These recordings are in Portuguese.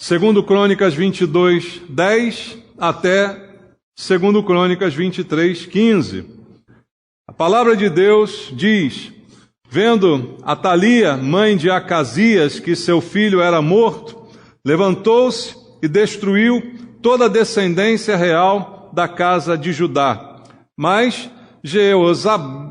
2 Crônicas 22, 10 até 2 Crônicas 23, 15. A palavra de Deus diz: vendo Atalia, mãe de Acasias, que seu filho era morto, levantou-se e destruiu toda a descendência real da casa de Judá. Mas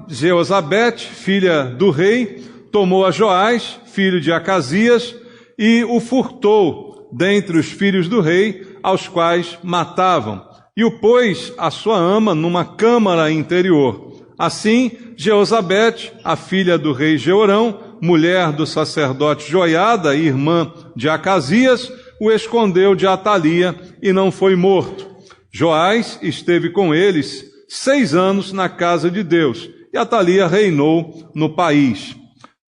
Jeozabete, filha do rei, tomou a Joás, filho de Acasias, e o furtou dentre os filhos do rei, aos quais matavam, e o pôs a sua ama numa câmara interior. Assim, Jeozabete, a filha do rei Jeorão, mulher do sacerdote Joiada, irmã de Acasias, o escondeu de Atalia e não foi morto. Joás esteve com eles 6 anos na casa de Deus, e Atalia reinou no país.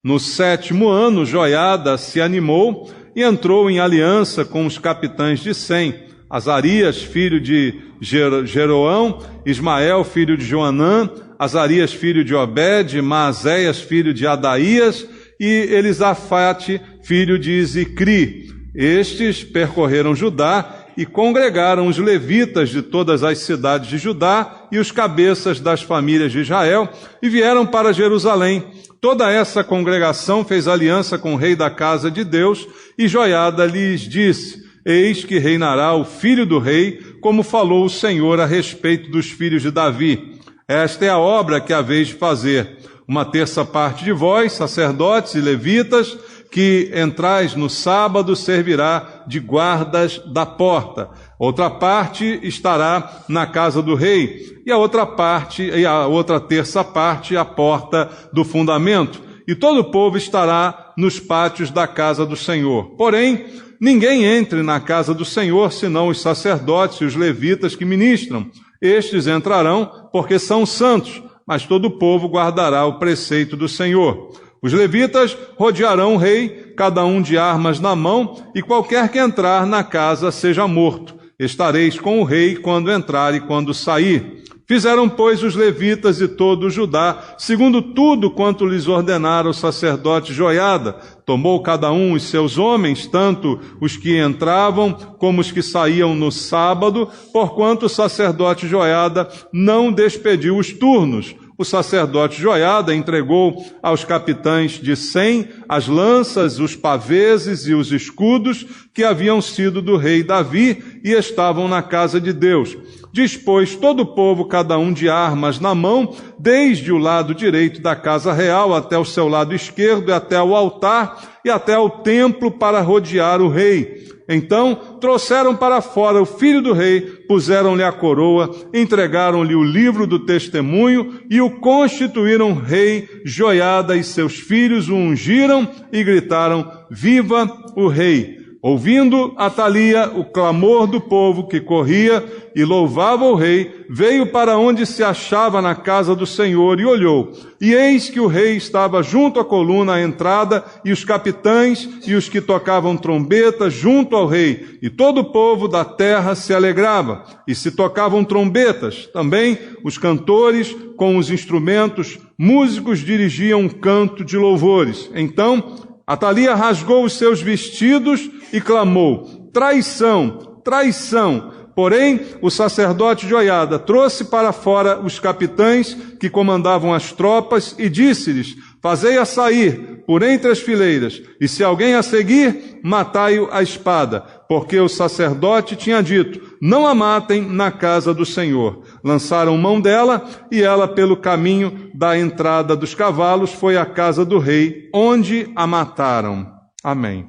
No 7º ano, Joiada se animou e entrou em aliança com os capitães de Sem, Azarias, filho de Jeroão, Ismael, filho de Joanã, Azarias, filho de Obed, Maazéias, filho de Adaías, e Elisafate, filho de Zicri. Estes percorreram Judá e congregaram os levitas de todas as cidades de Judá e os cabeças das famílias de Israel, e vieram para Jerusalém. Toda essa congregação fez aliança com o rei da casa de Deus, e Joiada lhes disse: eis que reinará o filho do rei, como falou o Senhor a respeito dos filhos de Davi. Esta é a obra que haveis de fazer. 1/3 parte de vós, sacerdotes e levitas, que entrais no sábado, servirá de guardas da porta. Outra parte estará na casa do rei, e a outra 1/3 parte à porta do fundamento. E todo o povo estará nos pátios da casa do Senhor. Porém, ninguém entre na casa do Senhor, senão os sacerdotes e os levitas que ministram. Estes entrarão, porque são santos, mas todo o povo guardará o preceito do Senhor. Os levitas rodearão o rei, cada um de armas na mão, e qualquer que entrar na casa seja morto. Estareis com o rei quando entrar e quando sair. Fizeram, pois, os levitas e todo o Judá, segundo tudo quanto lhes ordenara o sacerdote Joiada. Tomou cada um os seus homens, tanto os que entravam como os que saíam no sábado, porquanto o sacerdote Joiada não despediu os turnos. O sacerdote Joiada entregou aos capitães de Sem as lanças, os paveses e os escudos que haviam sido do rei Davi e estavam na casa de Deus. Dispôs todo o povo, cada um de armas na mão, desde o lado direito da casa real até o seu lado esquerdo, e até o altar e até o templo, para rodear o rei. Então trouxeram para fora o filho do rei, puseram-lhe a coroa, entregaram-lhe o livro do testemunho e o constituíram rei. Joiada e seus filhos o ungiram e gritaram: viva o rei! Ouvindo Atalia o clamor do povo que corria e louvava o rei, veio para onde se achava na casa do Senhor e olhou. E eis que o rei estava junto à coluna à entrada, e os capitães e os que tocavam trombetas junto ao rei. E todo o povo da terra se alegrava, e se tocavam trombetas. Também os cantores com os instrumentos, músicos dirigiam um canto de louvores. Então Atalia rasgou os seus vestidos e clamou: traição, traição! Porém, o sacerdote Joiada trouxe para fora os capitães que comandavam as tropas e disse-lhes: fazei-a sair por entre as fileiras, e se alguém a seguir, matai-o à espada, porque o sacerdote tinha dito: não a matem na casa do Senhor. Lançaram mão dela, e ela, pelo caminho da entrada dos cavalos, foi à casa do rei, onde a mataram. Amém.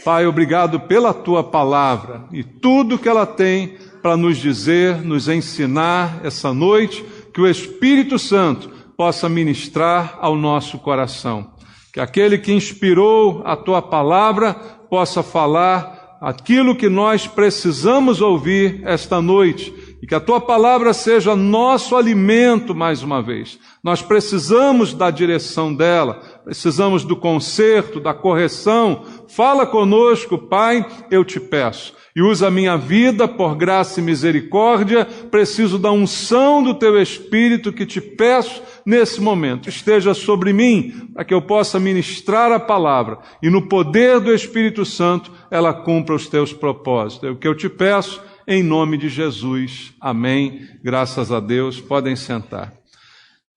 Pai, obrigado pela tua palavra e tudo que ela tem para nos dizer, nos ensinar essa noite, que o Espírito Santo possa ministrar ao nosso coração. Que aquele que inspirou a tua palavra possa falar aquilo que nós precisamos ouvir esta noite, e que a Tua palavra seja nosso alimento mais uma vez. Nós precisamos da direção dela, precisamos do conserto, da correção. Fala conosco, Pai, eu te peço. E usa a minha vida por graça e misericórdia. Preciso da unção do Teu Espírito que te peço nesse momento. Esteja sobre mim, para que eu possa ministrar a palavra e no poder do Espírito Santo ela cumpra os Teus propósitos. É o que eu te peço em nome de Jesus. Amém. Graças a Deus. Podem sentar.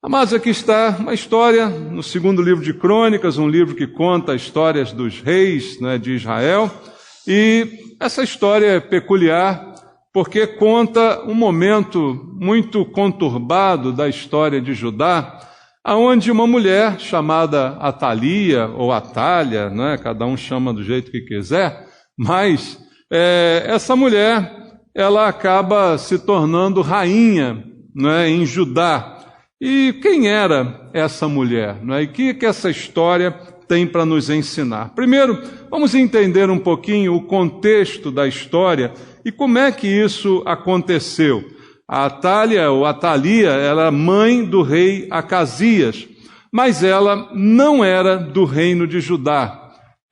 Amados, aqui está uma história no segundo livro de Crônicas, um livro que conta histórias dos reis, né, de Israel. E essa história é peculiar porque conta um momento muito conturbado da história de Judá, onde uma mulher chamada Atalia ou Atália, né, cada um chama do jeito que quiser, mas essa mulher ela acaba se tornando rainha, né, em Judá. E quem era essa mulher? Não é? E o que essa história tem para nos ensinar? Primeiro, vamos entender um pouquinho o contexto da história e como é que isso aconteceu. A Atália, ou Atalia, era mãe do rei Acasias, mas ela não era do reino de Judá.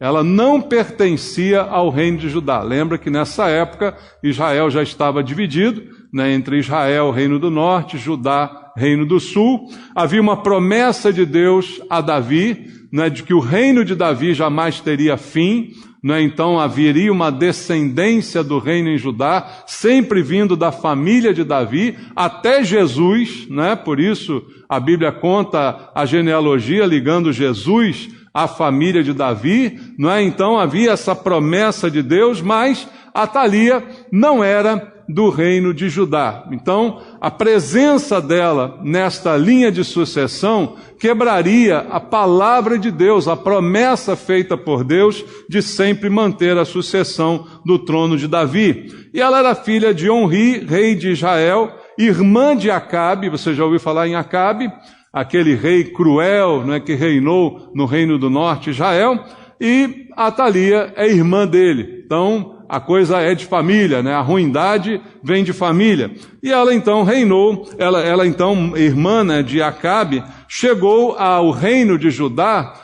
Ela não pertencia ao reino de Judá. Lembra que nessa época Israel já estava dividido, né, entre Israel, reino do norte, Judá, reino do sul. Havia uma promessa de Deus a Davi, né, de que o reino de Davi jamais teria fim, né, então haveria uma descendência do reino em Judá, sempre vindo da família de Davi, até Jesus, né, por isso a Bíblia conta a genealogia ligando Jesus à família de Davi, não é? Então havia essa promessa de Deus, mas Atalia não era do reino de Judá. Então, a presença dela nesta linha de sucessão quebraria a palavra de Deus, a promessa feita por Deus de sempre manter a sucessão do trono de Davi. E ela era filha de Onri, rei de Israel, irmã de Acabe. Você já ouviu falar em Acabe? Aquele rei cruel, né, que reinou no reino do norte, Israel. E Atalia é irmã dele. Então, a coisa é de família, né? A ruindade vem de família. E ela então reinou, ela então, irmã, né, de Acabe, chegou ao reino de Judá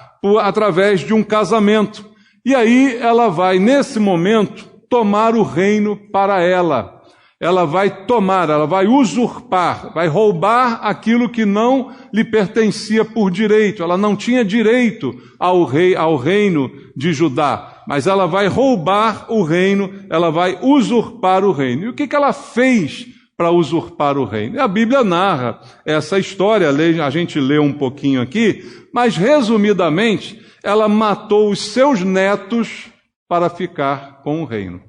através de um casamento. E aí ela vai, nesse momento, tomar o reino para ela. Ela vai tomar, ela vai usurpar, vai roubar aquilo que não lhe pertencia por direito. Ela não tinha direito ao reino de Judá. Mas ela vai roubar o reino, ela vai usurpar o reino. E o que ela fez para usurpar o reino? E a Bíblia narra essa história, a gente lê um pouquinho aqui, mas resumidamente, ela matou os seus netos para ficar com o reino.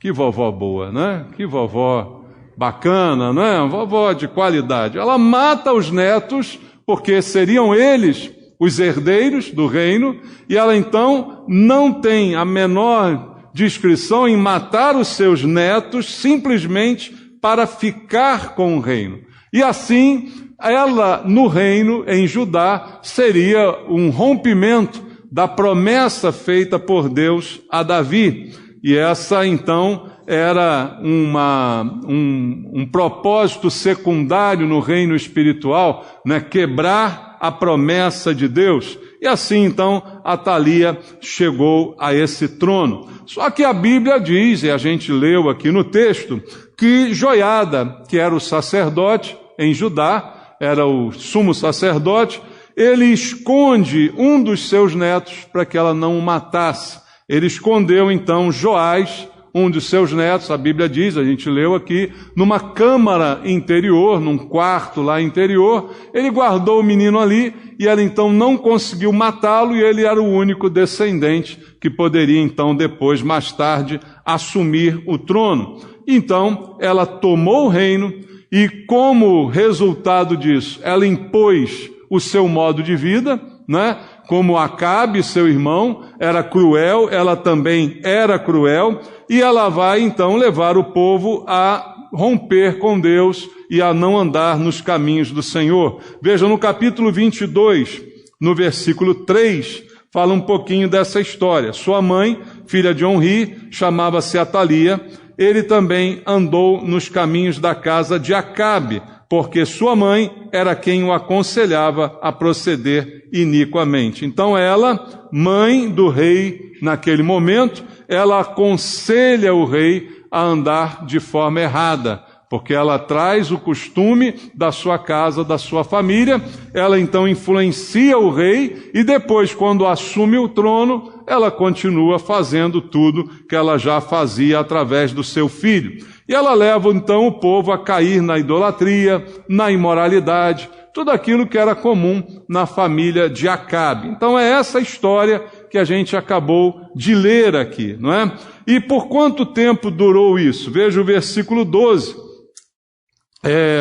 Que vovó boa, né? Que vovó bacana, não é? Vovó de qualidade. Ela mata os netos, porque seriam eles os herdeiros do reino, e ela então não tem a menor discrição em matar os seus netos simplesmente para ficar com o reino. E assim, ela no reino, em Judá, seria um rompimento da promessa feita por Deus a Davi. E essa então era um propósito secundário no reino espiritual, né? Quebrar a promessa de Deus. E assim então Atalia chegou a esse trono. Só que a Bíblia diz, e a gente leu aqui no texto, que Joiada, que era o sacerdote em Judá, era o sumo sacerdote, ele esconde um dos seus netos para que ela não o matasse. Ele escondeu então Joás, um dos seus netos, a Bíblia diz, a gente leu aqui, numa câmara interior, num quarto lá interior. Ele guardou o menino ali e ela então não conseguiu matá-lo, e ele era o único descendente que poderia então depois, mais tarde, assumir o trono. Então ela tomou o reino e, como resultado disso, ela impôs o seu modo de vida, né? Como Acabe, seu irmão, era cruel, ela também era cruel, e ela vai então levar o povo a romper com Deus e a não andar nos caminhos do Senhor. Veja, no capítulo 22, no versículo 3, fala um pouquinho dessa história. Sua mãe, filha de Onri, chamava-se Atalia. ele também andou nos caminhos da casa de Acabe, porque sua mãe era quem o aconselhava a proceder iniquamente. Então ela, mãe do rei naquele momento, ela aconselha o rei a andar de forma errada, porque ela traz o costume da sua casa, da sua família, ela então influencia o rei e depois, quando assume o trono, ela continua fazendo tudo que ela já fazia através do seu filho. E ela leva então o povo a cair na idolatria, na imoralidade, tudo aquilo que era comum na família de Acabe. Então é essa história que a gente acabou de ler aqui, não é? E por quanto tempo durou isso? Veja o versículo 12.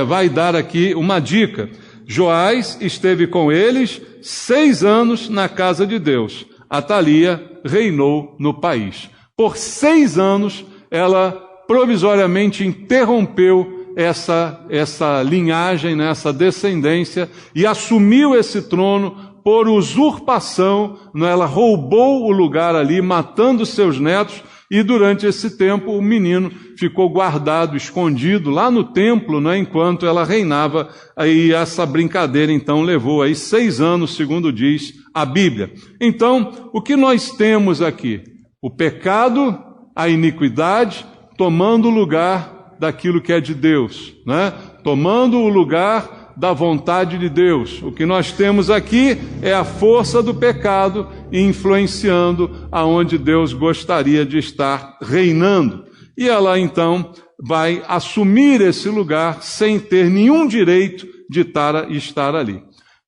Vai dar aqui uma dica. Joás esteve com eles 6 anos na casa de Deus. Atalia reinou no país. Por 6 anos, ela provisoriamente interrompeu essa linhagem, né, essa descendência, e assumiu esse trono por usurpação. Né? Ela roubou o lugar ali, matando seus netos, e durante esse tempo o menino ficou guardado, escondido lá no templo, né, enquanto ela reinava. Aí essa brincadeira então levou aí 6 anos, segundo diz a Bíblia. Então, o que nós temos aqui? O pecado, a iniquidade, tomando o lugar daquilo que é de Deus, né? Tomando o lugar da vontade de Deus. O que nós temos aqui é a força do pecado influenciando aonde Deus gostaria de estar reinando. E ela então vai assumir esse lugar sem ter nenhum direito de estar ali.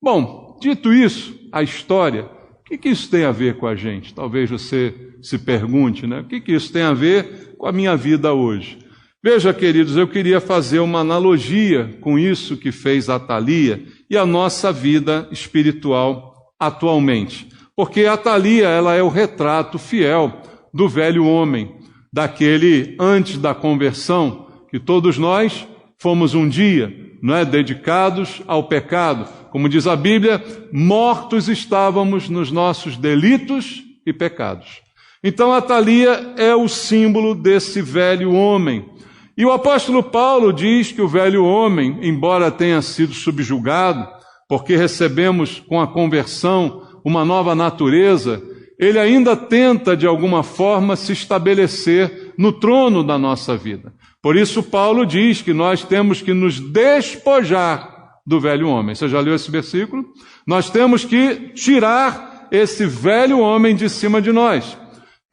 Bom, dito isso, a história, o que isso tem a ver com a gente? Talvez você se pergunte, né? O que isso tem a ver com a minha vida hoje? Veja, queridos, eu queria fazer uma analogia com isso que fez Atalia e a nossa vida espiritual atualmente. Porque Atalia, ela é o retrato fiel do velho homem, daquele antes da conversão, que todos nós fomos um dia, não é, dedicados ao pecado. Como diz a Bíblia, mortos estávamos nos nossos delitos e pecados. Então Atalia é o símbolo desse velho homem. E o apóstolo Paulo diz que o velho homem, embora tenha sido subjugado, porque recebemos com a conversão uma nova natureza, ele ainda tenta de alguma forma se estabelecer no trono da nossa vida. Por isso Paulo diz que nós temos que nos despojar do velho homem. Você já leu esse versículo? Nós temos que tirar esse velho homem de cima de nós.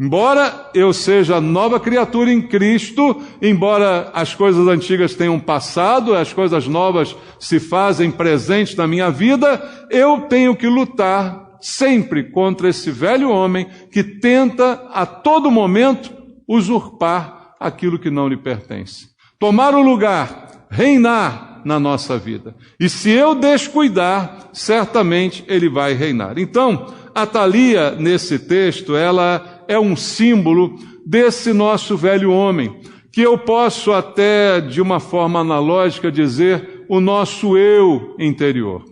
Embora eu seja nova criatura em Cristo, embora as coisas antigas tenham passado, as coisas novas se fazem presentes na minha vida, eu tenho que lutar sempre contra esse velho homem que tenta a todo momento usurpar aquilo que não lhe pertence. Tomar o lugar, reinar na nossa vida. E se eu descuidar, certamente ele vai reinar. Então, Atalia, nesse texto, ela é um símbolo desse nosso velho homem, que eu posso até, de uma forma analógica, dizer o nosso eu interior,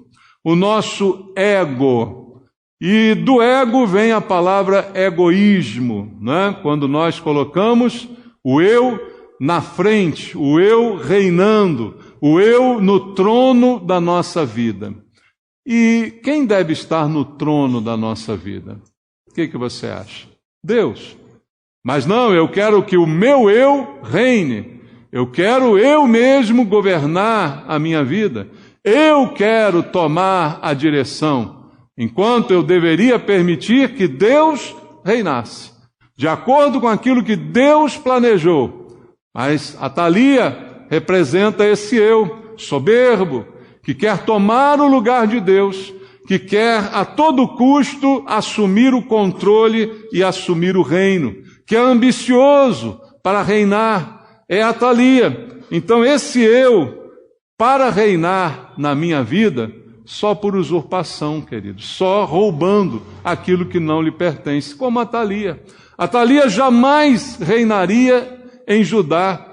o nosso ego. E do ego vem a palavra egoísmo, né? Quando nós colocamos o eu na frente, o eu reinando, o eu no trono da nossa vida. E quem deve estar no trono da nossa vida? O que você acha? Deus. Mas não, eu quero que o meu eu reine. Eu quero eu mesmo governar a minha vida. Eu quero tomar a direção, enquanto eu deveria permitir que Deus reinasse, de acordo com aquilo que Deus planejou. Mas Atalia representa esse eu soberbo, que quer tomar o lugar de Deus, que quer a todo custo assumir o controle e assumir o reino, que é ambicioso para reinar, é Atalia. Então esse eu, para reinar na minha vida, só por usurpação, querido, só roubando aquilo que não lhe pertence, como Atalia. Atalia jamais reinaria em Judá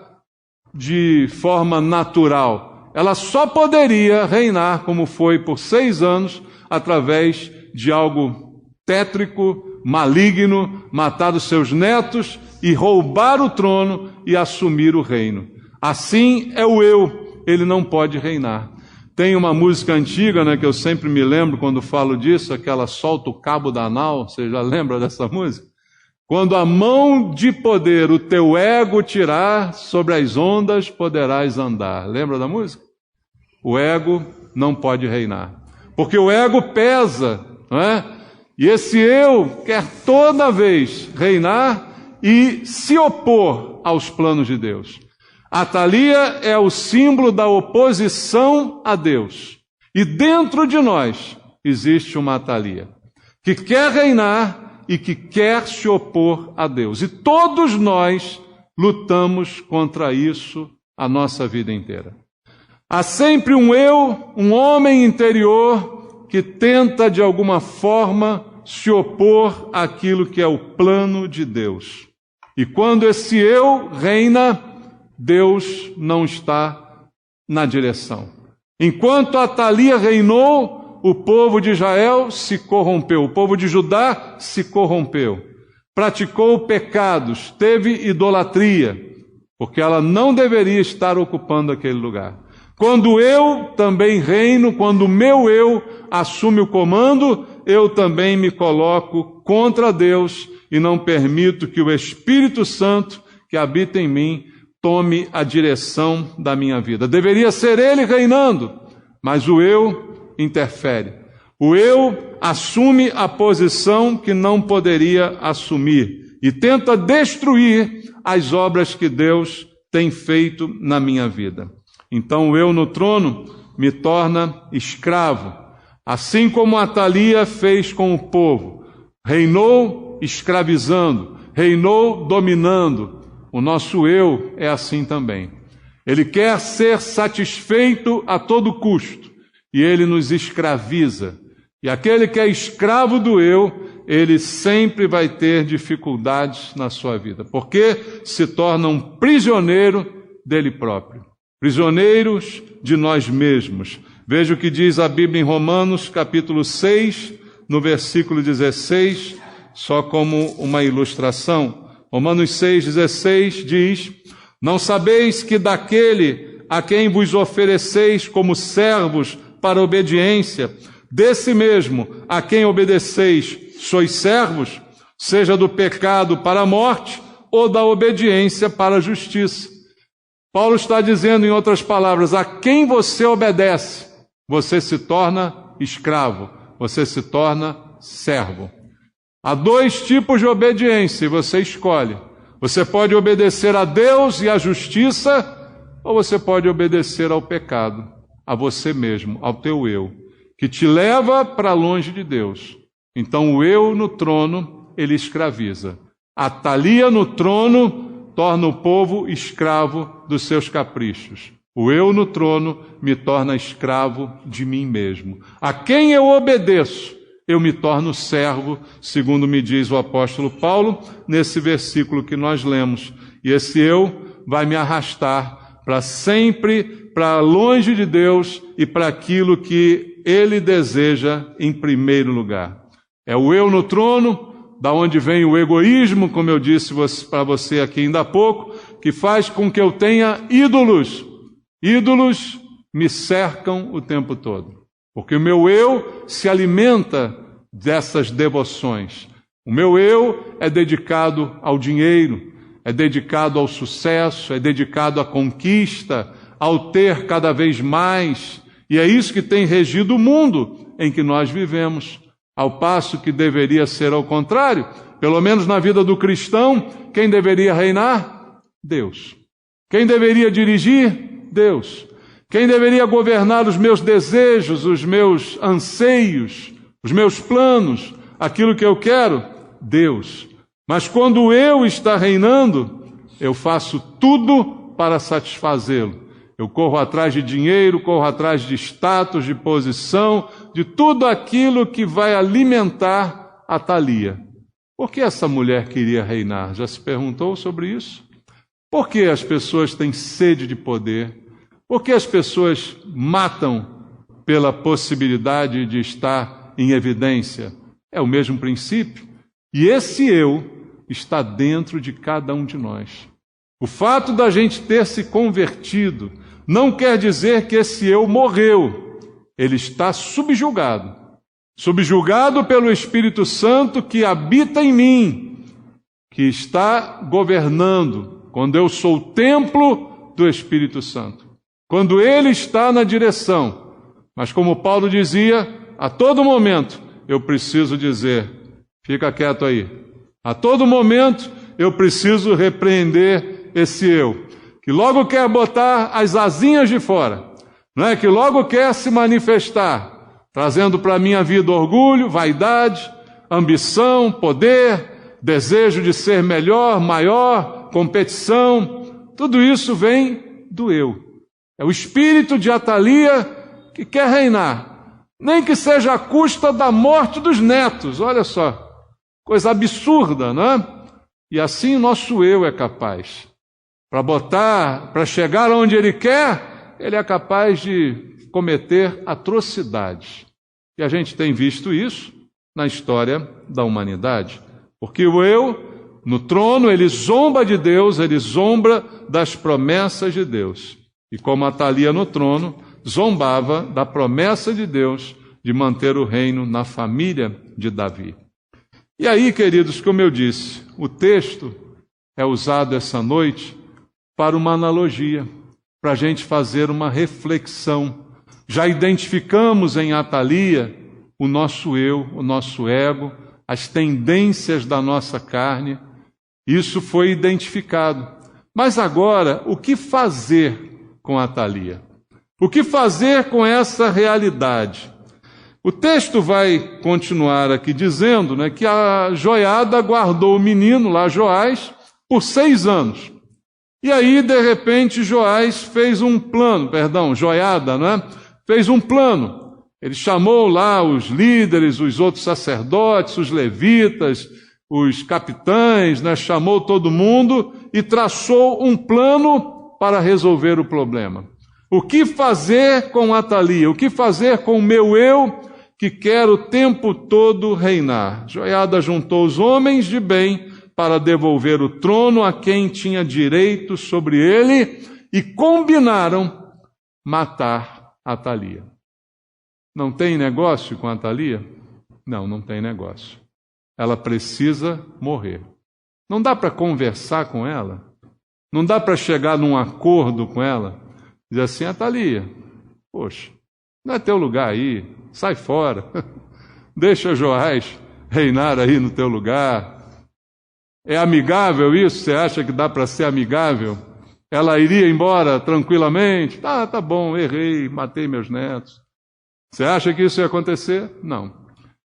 de forma natural. Ela só poderia reinar, como foi por 6 anos, através de algo tétrico, maligno, matar os seus netos e roubar o trono e assumir o reino. Assim é o eu, ele não pode reinar. Tem uma música antiga, né, que eu sempre me lembro quando falo disso, aquela Solta o Cabo da Nau, você já lembra dessa música? Quando a mão de poder o teu ego tirar, sobre as ondas poderás andar. Lembra da música? O ego não pode reinar, porque o ego pesa, não é? E esse eu quer toda vez reinar e se opor aos planos de Deus. Atalia é o símbolo da oposição a Deus. E dentro de nós existe uma Atalia que quer reinar e que quer se opor a Deus. E todos nós lutamos contra isso a nossa vida inteira. Há sempre um eu, um homem interior que tenta de alguma forma se opor àquilo que é o plano de Deus. E quando esse eu reina, Deus não está na direção. Enquanto Atalia reinou, o povo de Israel se corrompeu, o povo de Judá se corrompeu, praticou pecados, teve idolatria, porque ela não deveria estar ocupando aquele lugar. Quando eu também reino, quando o meu eu assume o comando, eu também me coloco contra Deus e não permito que o Espírito Santo que habita em mim tome a direção da minha vida. Deveria ser ele reinando, mas o eu interfere. O eu assume a posição que não poderia assumir e tenta destruir as obras que Deus tem feito na minha vida. Então o eu no trono me torna escravo, assim como Atalia fez com o povo. Reinou escravizando, reinou dominando. O nosso eu é assim também. Ele quer ser satisfeito a todo custo e ele nos escraviza. E aquele que é escravo do eu, ele sempre vai ter dificuldades na sua vida, porque se torna um prisioneiro dele próprio. Prisioneiros de nós mesmos. Veja o que diz a Bíblia em Romanos, capítulo 6, no versículo 16, só como uma ilustração. Romanos 6,16 diz: não sabeis que daquele a quem vos ofereceis como servos para obediência, desse mesmo a quem obedeceis sois servos, seja do pecado para a morte ou da obediência para a justiça. Paulo está dizendo, em outras palavras, a quem você obedece, você se torna escravo, você se torna servo. Há dois tipos de obediência e você escolhe. Você pode obedecer a Deus e à justiça, ou você pode obedecer ao pecado, a você mesmo, ao teu eu, que te leva para longe de Deus. Então o eu no trono, ele escraviza. Atalia no trono torna o povo escravo dos seus caprichos. O eu no trono me torna escravo de mim mesmo. A quem eu obedeço, eu me torno servo, segundo me diz o apóstolo Paulo, nesse versículo que nós lemos. E esse eu vai me arrastar para sempre, para longe de Deus e para aquilo que ele deseja em primeiro lugar. É o eu no trono, da onde vem o egoísmo, como eu disse para você aqui ainda há pouco, que faz com que eu tenha ídolos. Ídolos me cercam o tempo todo, porque o meu eu se alimenta dessas devoções. O meu eu é dedicado ao dinheiro, é dedicado ao sucesso, é dedicado à conquista, ao ter cada vez mais. E é isso que tem regido o mundo em que nós vivemos. Ao passo que deveria ser ao contrário, pelo menos na vida do cristão, quem deveria reinar? Deus. Quem deveria dirigir? Deus. Quem deveria governar os meus desejos, os meus anseios, os meus planos, aquilo que eu quero? Deus. Mas quando eu está reinando, eu faço tudo para satisfazê-lo. Eu corro atrás de dinheiro, corro atrás de status, de posição, de tudo aquilo que vai alimentar a Atalia. Por que essa mulher queria reinar? Já se perguntou sobre isso? Por que as pessoas têm sede de poder? Por que as pessoas matam pela possibilidade de estar em evidência? É o mesmo princípio. E esse eu está dentro de cada um de nós. O fato da gente ter se convertido não quer dizer que esse eu morreu. Ele está subjugado. Subjugado pelo Espírito Santo que habita em mim, que está governando, quando eu sou o templo do Espírito Santo. Quando Ele está na direção. Mas como Paulo dizia, a todo momento eu preciso dizer, fica quieto aí. A todo momento eu preciso repreender esse eu, que logo quer botar as asinhas de fora, não é? Que logo quer se manifestar, trazendo para a minha vida orgulho, vaidade, ambição, poder, desejo de ser melhor, maior, competição. Tudo isso vem do eu. É o espírito de Atalia que quer reinar, nem que seja à custa da morte dos netos. Olha só, coisa absurda, não é? E assim o nosso eu é capaz. Para chegar onde ele quer, ele é capaz de cometer atrocidades. E a gente tem visto isso na história da humanidade. Porque o eu, no trono, ele zomba de Deus, ele zomba das promessas de Deus. E como Atalia no trono, zombava da promessa de Deus de manter o reino na família de Davi. E aí, queridos, como eu disse, o texto é usado essa noite para uma analogia, para a gente fazer uma reflexão. Já identificamos em Atalia o nosso eu, o nosso ego, as tendências da nossa carne. Isso foi identificado. Mas agora, o que fazer com Atalia? O que fazer com essa realidade? O texto vai continuar aqui dizendo, né, que a Joiada guardou o menino lá, Joás, por 6 anos. E aí, de repente, Joiada, né, fez um plano. Ele chamou lá os líderes, os outros sacerdotes, os levitas, os capitães, né, chamou todo mundo e traçou um plano para resolver o problema. O que fazer com Atalia? O que fazer com o meu eu que quer o tempo todo reinar? Joiada juntou os homens de bem para devolver o trono a quem tinha direito sobre ele e combinaram matar Atalia. Não tem negócio com Atalia? Não, não tem negócio. Ela precisa morrer. Não dá para conversar com ela? Não dá para chegar num acordo com ela? Dizer assim, Atalia, poxa, não é teu lugar aí, sai fora. Deixa Joás reinar aí no teu lugar. É amigável isso? Você acha que dá para ser amigável? Ela iria embora tranquilamente? Tá bom, errei, matei meus netos. Você acha que isso ia acontecer? Não.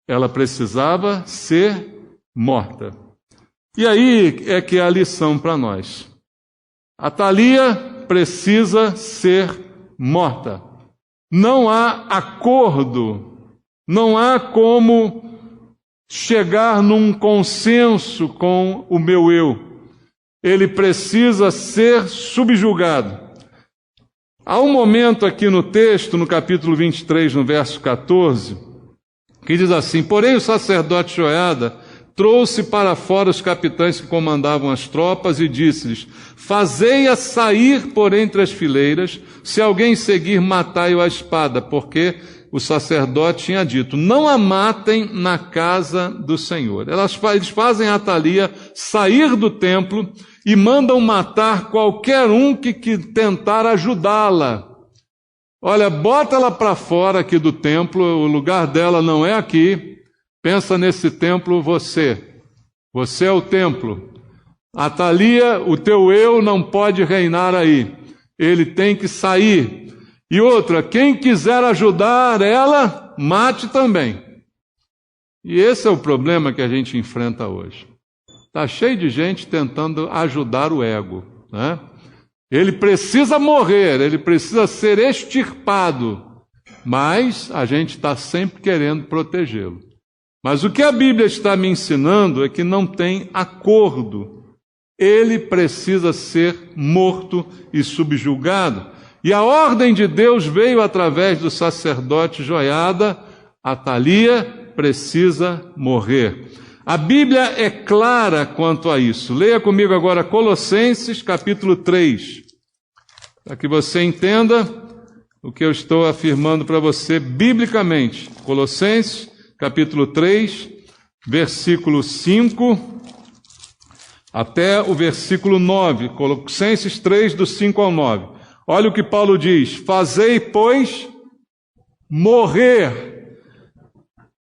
Ela precisava ser morta. E aí é que é a lição para nós. Atalia precisa ser morta. Não há acordo, não há como chegar num consenso com o meu eu. Ele precisa ser subjugado. Há um momento aqui no texto, no capítulo 23, no verso 14, que diz assim: porém o sacerdote Joiada trouxe para fora os capitães que comandavam as tropas e disse-lhes: fazei-a sair por entre as fileiras, se alguém seguir, matai-o à espada, porque o sacerdote tinha dito, não a matem na casa do Senhor. Eles fazem Atalia sair do templo e mandam matar qualquer um que tentar ajudá-la. Olha, bota ela para fora aqui do templo, o lugar dela não é aqui. Pensa nesse templo você é o templo. Atalia, o teu eu não pode reinar aí, ele tem que sair. E outra, quem quiser ajudar ela, mate também. E esse é o problema que a gente enfrenta hoje. Está cheio de gente tentando ajudar o ego, né? Ele precisa morrer, ele precisa ser extirpado, mas a gente está sempre querendo protegê-lo. Mas o que a Bíblia está me ensinando é que não tem acordo. Ele precisa ser morto e subjugado. E a ordem de Deus veio através do sacerdote Joiada: Atalia precisa morrer. A Bíblia é clara quanto a isso. Leia comigo agora Colossenses, capítulo 3, para que você entenda o que eu estou afirmando para você biblicamente. Colossenses, capítulo 3, versículo 5 até o versículo 9. Colossenses 3, do 5 ao 9. Olha o que Paulo diz: fazei, pois, morrer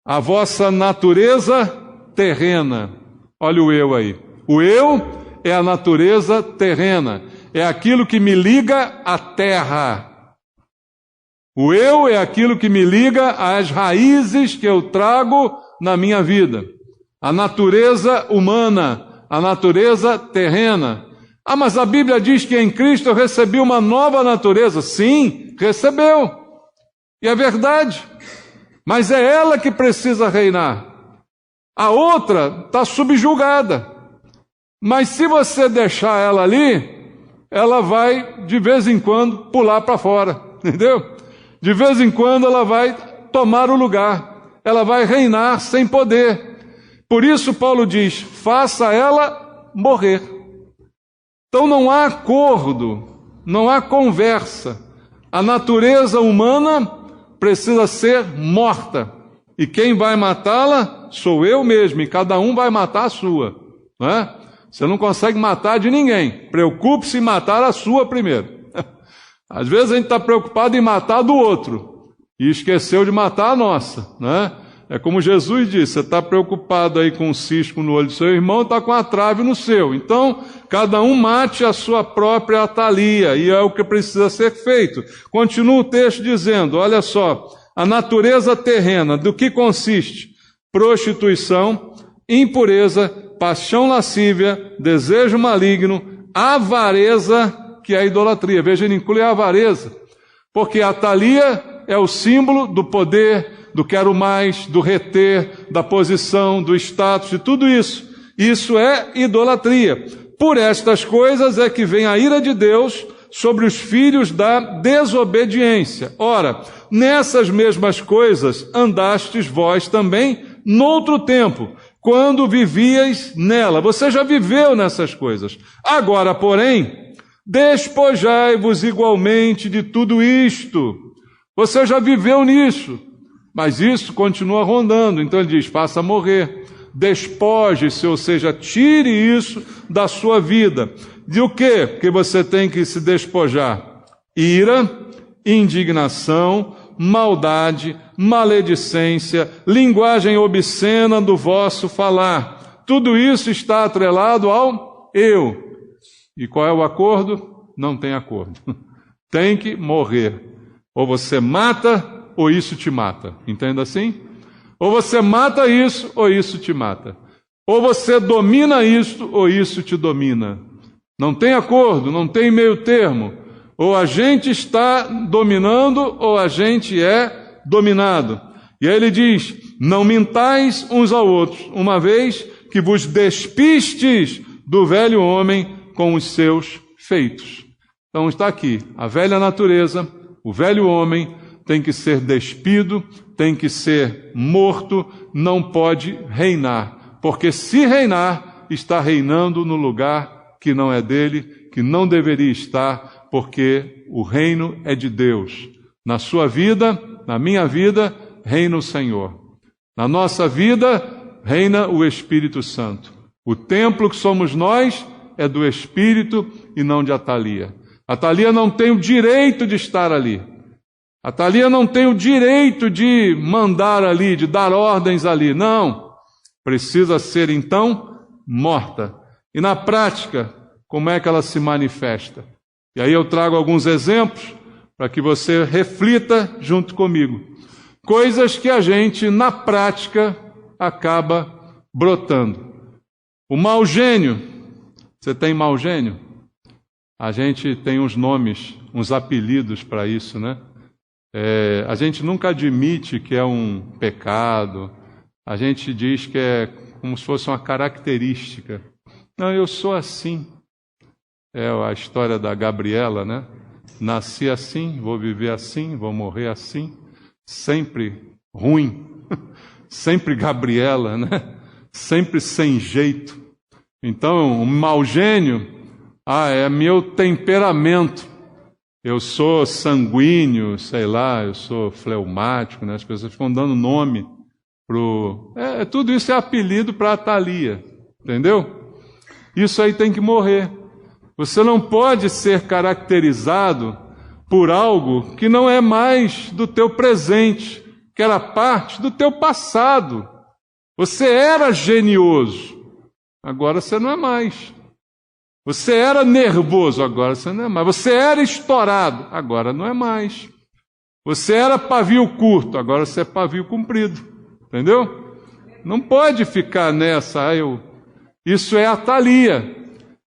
a vossa natureza terrena. Olha o eu aí. O eu é a natureza terrena, é aquilo que me liga à terra. O eu é aquilo que me liga às raízes que eu trago na minha vida. A natureza humana, a natureza terrena. Ah, mas a Bíblia diz que em Cristo eu recebi uma nova natureza. Sim, recebeu. E é verdade. Mas é ela que precisa reinar. A outra está subjugada. Mas se você deixar ela ali, ela vai, de vez em quando, pular para fora. Entendeu? De vez em quando ela vai tomar o lugar. Ela vai reinar sem poder. Por isso Paulo diz, faça ela morrer. Então não há acordo, não há conversa. A natureza humana precisa ser morta. E quem vai matá-la sou eu mesmo, e cada um vai matar a sua. Não é? Você não consegue matar de ninguém. Preocupe-se em matar a sua primeiro. Às vezes a gente está preocupado em matar a do outro e esqueceu de matar a nossa. Né? É como Jesus disse, você está preocupado aí com um cisco no olho do seu irmão, está com a trave no seu. Então, cada um mate a sua própria Atalia, e é o que precisa ser feito. Continua o texto dizendo, olha só, a natureza terrena, do que consiste? Prostituição, impureza, paixão lascívia, desejo maligno, avareza, que é a idolatria. Veja, ele inclui a avareza, porque a Atalia é o símbolo do poder, do quero mais, do reter, da posição, do status, de tudo isso. Isso é idolatria. Por estas coisas é que vem a ira de Deus sobre os filhos da desobediência. Ora, nessas mesmas coisas andastes vós também noutro tempo, quando vivíeis nela. Você já viveu nessas coisas. Agora, porém, despojai-vos igualmente de tudo isto. Você já viveu nisso. Mas isso continua rondando, então ele diz, faça morrer, despoje-se, ou seja, tire isso da sua vida. De o quê? Que você tem que se despojar? Ira, indignação, maldade, maledicência, linguagem obscena do vosso falar. Tudo isso está atrelado ao eu. E qual é o acordo? Não tem acordo. Tem que morrer. Ou você mata, ou isso te mata. Entenda assim? Ou você mata isso, ou isso te mata. Ou você domina isso, ou isso te domina. Não tem acordo, não tem meio termo. Ou a gente está dominando, ou a gente é dominado. E aí ele diz, não mintais uns aos outros, uma vez que vos despistes do velho homem com os seus feitos. Então está aqui, a velha natureza, o velho homem, tem que ser despido, tem que ser morto, não pode reinar. Porque se reinar, está reinando no lugar que não é dele, que não deveria estar, porque o reino é de Deus. Na sua vida, na minha vida, reina o Senhor. Na nossa vida, reina o Espírito Santo. O templo que somos nós é do Espírito e não de Atalia. Atalia não tem o direito de estar ali. Atalia não tem o direito de mandar ali, de dar ordens ali. Não. Precisa ser, então, morta. E na prática, como é que ela se manifesta? E aí eu trago alguns exemplos para que você reflita junto comigo. Coisas que a gente, na prática, acaba brotando. O mau gênio. Você tem mau gênio? A gente tem uns nomes, uns apelidos para isso, né? A gente nunca admite que é um pecado, a gente diz que é como se fosse uma característica. Não, eu sou assim. É a história da Gabriela, né? Nasci assim, vou viver assim, vou morrer assim. Sempre ruim, sempre Gabriela, né? sempre sem jeito. Então, o mau gênio, é meu temperamento. Eu sou sanguíneo, sei lá, eu sou fleumático, né? As pessoas ficam dando nome pro... tudo isso é apelido para Atalia, entendeu? Isso aí tem que morrer. Você não pode ser caracterizado por algo que não é mais do teu presente, que era parte do teu passado. Você era genioso, agora você não é mais. Você era nervoso, agora você não é mais. Você era estourado, agora não é mais. Você era pavio curto, agora você é pavio comprido. Entendeu? Não pode ficar nessa, Isso é Atalia.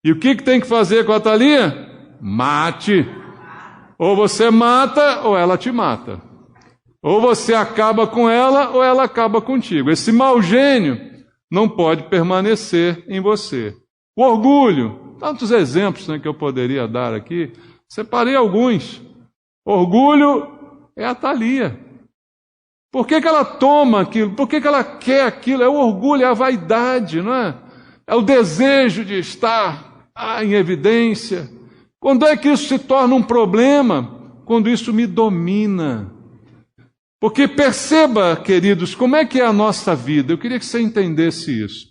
E o que tem que fazer com a Atalia? Mate. Ou você mata, ou ela te mata. Ou você acaba com ela, ou ela acaba contigo. Esse mau gênio não pode permanecer em você. O orgulho, tantos exemplos, né, que eu poderia dar aqui, separei alguns. Orgulho é a Atalia. Por que ela toma aquilo? Por que ela quer aquilo? É o orgulho, é a vaidade, não é? É o desejo de estar em evidência. Quando é que isso se torna um problema? Quando isso me domina. Porque perceba, queridos, como é que é a nossa vida. Eu queria que você entendesse isso.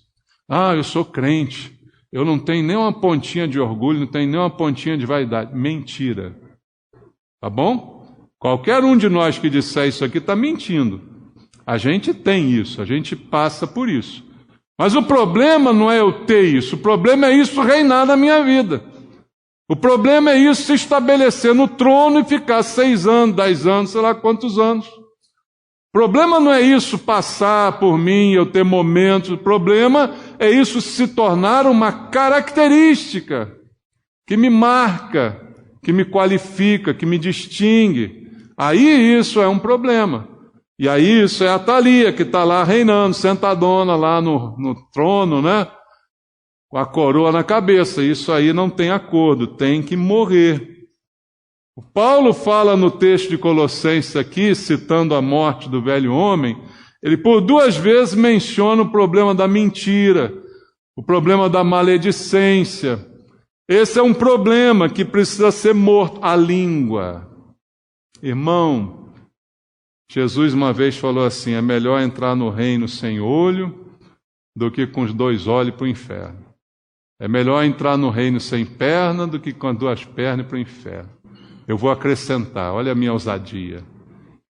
Eu sou crente. Eu não tenho nem uma pontinha de orgulho, não tenho nem uma pontinha de vaidade. Mentira. Tá bom? Qualquer um de nós que disser isso aqui está mentindo. A gente tem isso, a gente passa por isso. Mas o problema não é eu ter isso, o problema é isso reinar na minha vida. O problema é isso se estabelecer no trono e ficar 6 anos, 10 anos, sei lá quantos anos. O problema não é isso passar por mim, eu ter momentos. O problema é isso se tornar uma característica que me marca, que me qualifica, que me distingue. Aí isso é um problema. E aí isso é a Atalia, que está lá reinando, sentadona lá no trono, né? Com a coroa na cabeça. Isso aí não tem acordo, tem que morrer. O Paulo fala no texto de Colossenses aqui, citando a morte do velho homem, ele por 2 vezes menciona o problema da mentira, o problema da maledicência. Esse é um problema que precisa ser morto, a língua. Irmão, Jesus uma vez falou assim, é melhor entrar no reino sem olho do que com os 2 olhos para o inferno. É melhor entrar no reino sem perna do que com as 2 pernas para o inferno. Eu vou acrescentar, olha a minha ousadia.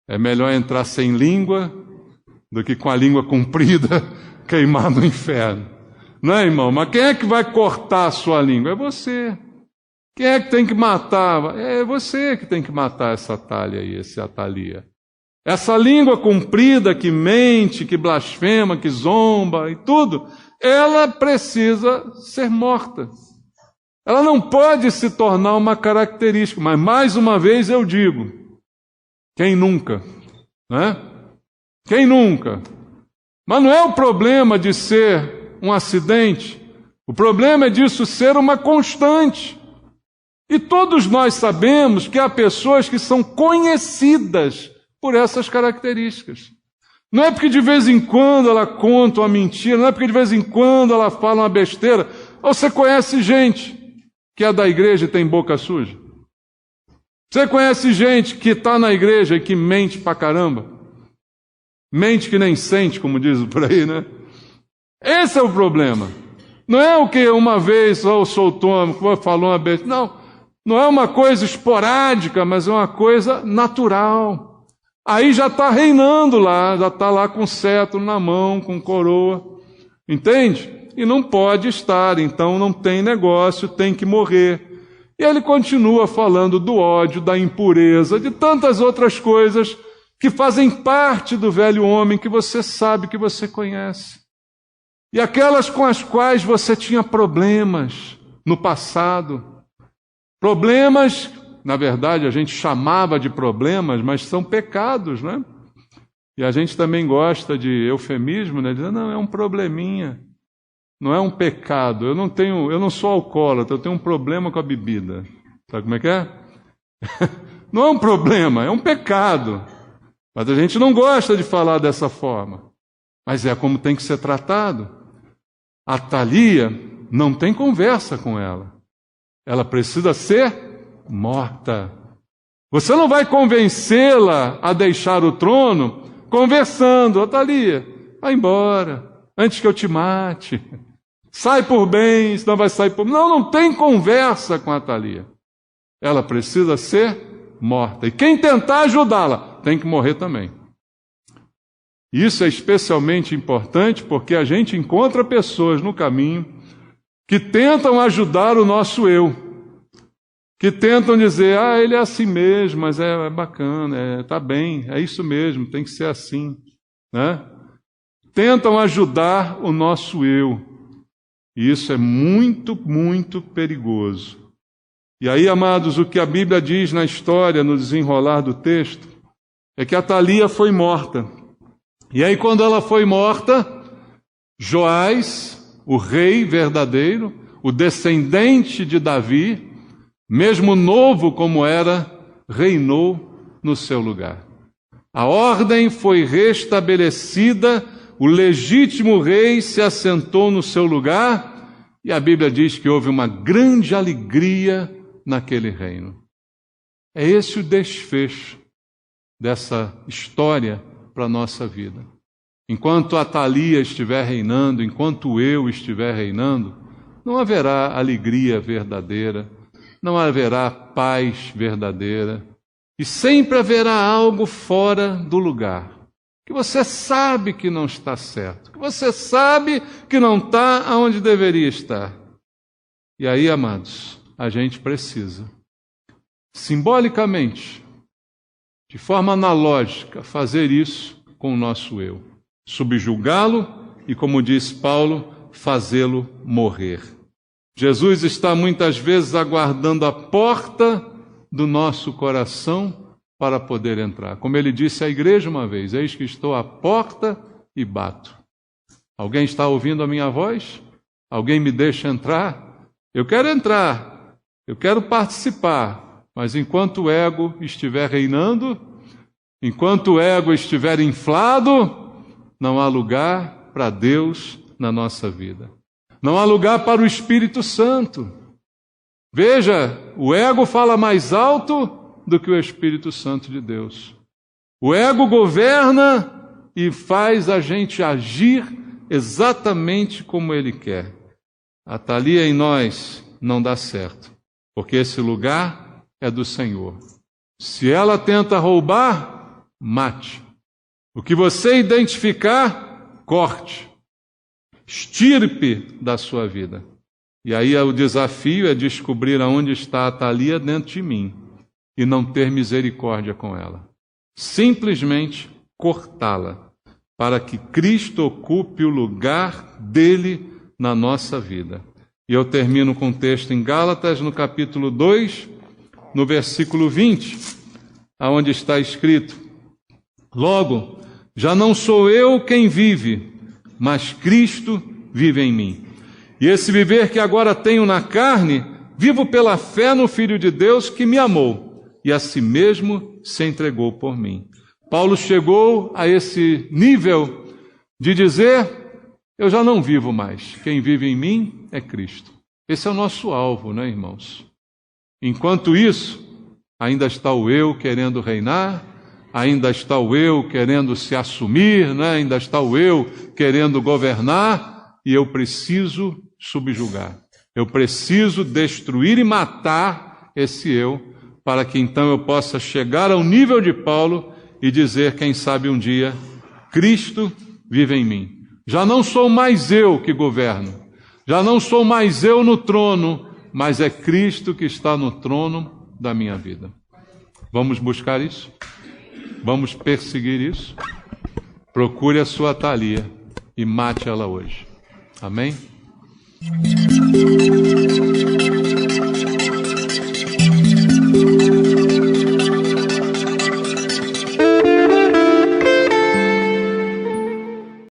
É melhor entrar sem língua do que com a língua comprida queimar no inferno. Não é, irmão? Mas quem é que vai cortar a sua língua? É você. Quem é que tem que matar? É você que tem que matar essa Atalia aí, esse Atalia. Essa língua comprida que mente, que blasfema, que zomba e tudo, ela precisa ser morta. Ela não pode se tornar uma característica, mas mais uma vez eu digo, quem nunca, né? Quem nunca? Mas não é o problema de ser um acidente, o problema é disso ser uma constante. E todos nós sabemos que há pessoas que são conhecidas por essas características. Não é porque de vez em quando ela conta uma mentira, não é porque de vez em quando ela fala uma besteira. Você conhece gente que é da igreja e tem boca suja? Você conhece gente que está na igreja e que mente pra caramba? Mente que nem sente, como diz por aí, né? Esse é o problema. Não é o que uma vez soltou, falou uma besteira. Não é uma coisa esporádica, mas é uma coisa natural. Aí já está reinando lá, já está lá com cetro na mão, com coroa. Entende? E não pode estar, então não tem negócio, tem que morrer. E ele continua falando do ódio, da impureza, de tantas outras coisas que fazem parte do velho homem que você sabe, que você conhece. E aquelas com as quais você tinha problemas no passado. Problemas, na verdade, a gente chamava de problemas, mas são pecados, né? E a gente também gosta de eufemismo, né? Dizendo, não, é um probleminha. Não é um pecado. Eu não sou alcoólatra, eu tenho um problema com a bebida. Sabe como é que é? Não é um problema, é um pecado. Mas a gente não gosta de falar dessa forma. Mas é como tem que ser tratado. Atalia não tem conversa com ela. Ela precisa ser morta. Você não vai convencê-la a deixar o trono conversando. Atalia, vai embora, antes que eu te mate. Sai por bem, senão vai sair por... Não tem conversa com a Atalia. Ela precisa ser morta. E quem tentar ajudá-la tem que morrer também. Isso é especialmente importante porque a gente encontra pessoas no caminho que tentam ajudar o nosso eu. Que tentam dizer, ele é assim mesmo, mas é bacana, tá bem, é isso mesmo, tem que ser assim, né? Tentam ajudar o nosso eu. E isso é muito, muito perigoso. E aí, amados, o que a Bíblia diz na história, no desenrolar do texto, é que Atalia foi morta. E aí, quando ela foi morta, Joás, o rei verdadeiro, o descendente de Davi, mesmo novo como era, reinou no seu lugar. A ordem foi restabelecida, o legítimo rei se assentou no seu lugar, e a Bíblia diz que houve uma grande alegria naquele reino. É esse o desfecho dessa história para a nossa vida. Enquanto Atalia estiver reinando, enquanto eu estiver reinando, não haverá alegria verdadeira, não haverá paz verdadeira, e sempre haverá algo fora do lugar, que você sabe que não está certo, que você sabe que não está onde deveria estar. E aí, amados, a gente precisa, simbolicamente, de forma analógica, fazer isso com o nosso eu, subjugá-lo e, como diz Paulo, fazê-lo morrer. Jesus está muitas vezes aguardando a porta do nosso coração para poder entrar. Como ele disse à igreja uma vez, eis que estou à porta e bato. Alguém está ouvindo a minha voz? Alguém me deixa entrar? Eu quero entrar, eu quero participar, mas enquanto o ego estiver reinando, enquanto o ego estiver inflado, não há lugar para Deus na nossa vida. Não há lugar para o Espírito Santo. Veja, o ego fala mais alto do que o Espírito Santo de Deus. O ego governa e faz a gente agir exatamente como ele quer. A Atalia em nós não dá certo, porque esse lugar é do Senhor. Se ela tenta roubar, mate. O que você identificar, corte. Estirpe da sua vida. E aí o desafio é descobrir aonde está a Atalia dentro de mim e não ter misericórdia com ela. Simplesmente cortá-la, para que Cristo ocupe o lugar dele na nossa vida. E eu termino com um texto em Gálatas, no capítulo 2, no versículo 20, aonde está escrito: logo, já não sou eu quem vive, mas Cristo vive em mim. E esse viver que agora tenho na carne, vivo pela fé no Filho de Deus que me amou e a si mesmo se entregou por mim. Paulo chegou a esse nível de dizer: eu já não vivo mais, quem vive em mim é Cristo. Esse é o nosso alvo, né, irmãos? Enquanto isso, ainda está o eu querendo reinar, ainda está o eu querendo se assumir, né? Ainda está o eu querendo governar, e eu preciso subjugar. Eu preciso destruir e matar esse eu, para que então eu possa chegar ao nível de Paulo e dizer, quem sabe um dia, Cristo vive em mim. Já não sou mais eu que governo, já não sou mais eu no trono, mas é Cristo que está no trono da minha vida. Vamos buscar isso? Vamos perseguir isso? Procure a sua Atalia e mate ela hoje. Amém?